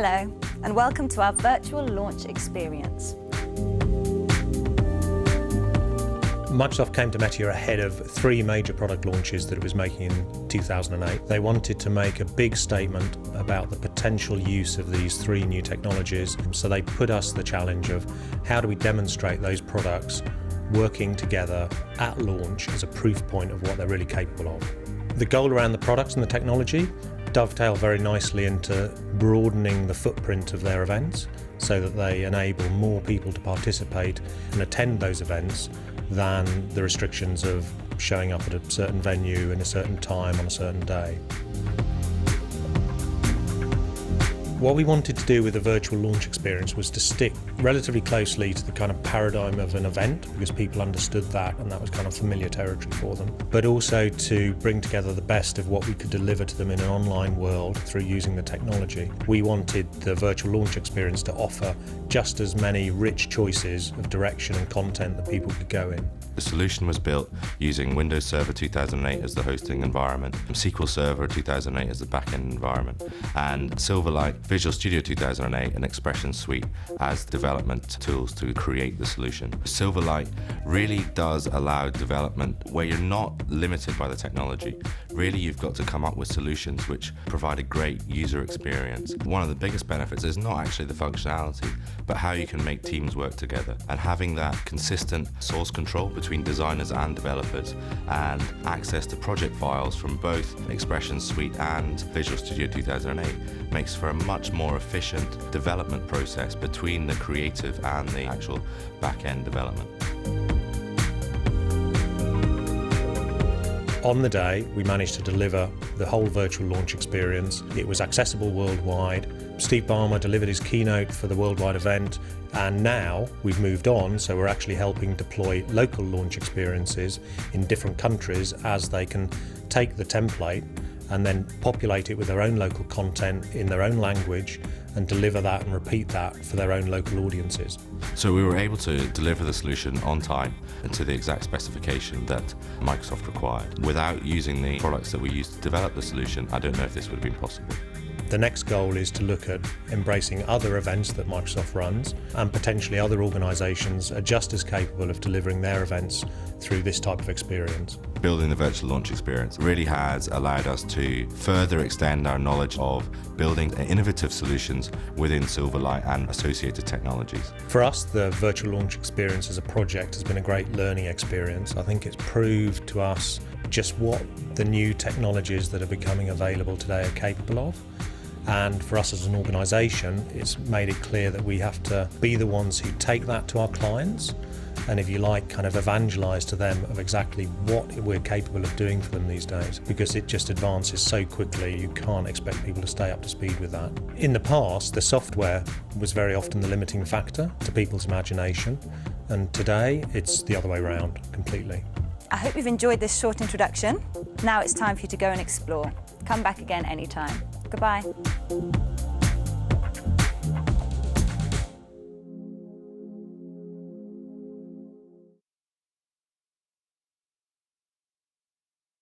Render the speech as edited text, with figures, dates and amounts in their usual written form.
Hello, and welcome to our virtual launch experience. Microsoft came to Metier ahead of three major product launches that it was making in 2008. They wanted to make a big statement about the potential use of these three new technologies, so they put us the challenge of how do we demonstrate those products working together at launch as a proof point of what they're really capable of. The goal around the products and the technology dovetail very nicely into broadening the footprint of their events so that they enable more people to participate and attend those events than the restrictions of showing up at a certain venue in a certain time on a certain day. What we wanted to do with the virtual launch experience was to stick relatively closely to the kind of paradigm of an event, because people understood that and that was kind of familiar territory for them, but also to bring together the best of what we could deliver to them in an online world through using the technology. We wanted the virtual launch experience to offer just as many rich choices of direction and content that people could go in. The solution was built using Windows Server 2008 as the hosting environment, SQL Server 2008 as the backend environment, and Silverlight, Visual Studio 2008 and Expression Suite as development tools to create the solution. Silverlight really does allow development where you're not limited by the technology. Really, you've got to come up with solutions which provide a great user experience. One of the biggest benefits is not actually the functionality, but how you can make teams work together. And having that consistent source control between designers and developers, and access to project files from both Expression Suite and Visual Studio 2008 makes for a much more efficient development process between the creative and the actual back-end development. On the day, we managed to deliver the whole virtual launch experience. It was accessible worldwide. Steve Ballmer delivered his keynote for the worldwide event, and now we've moved on, so we're actually helping deploy local launch experiences in different countries as they can take the template and then populate it with their own local content in their own language and deliver that and repeat that for their own local audiences. So we were able to deliver the solution on time and to the exact specification that Microsoft required. Without using the products that we used to develop the solution, I don't know if this would have been possible. The next goal is to look at embracing other events that Microsoft runs, and potentially other organisations are just as capable of delivering their events through this type of experience. Building the virtual launch experience really has allowed us to further extend our knowledge of building innovative solutions within Silverlight and associated technologies. For us, the virtual launch experience as a project has been a great learning experience. I think it's proved to us just what the new technologies that are becoming available today are capable of. And for us as an organisation, it's made it clear that we have to be the ones who take that to our clients and, if you like, kind of evangelise to them of exactly what we're capable of doing for them these days, because it just advances so quickly you can't expect people to stay up to speed with that. In the past, the software was very often the limiting factor to people's imagination, and today it's the other way around completely. I hope you've enjoyed this short introduction. Now it's time for you to go and explore. Come back again anytime. Goodbye.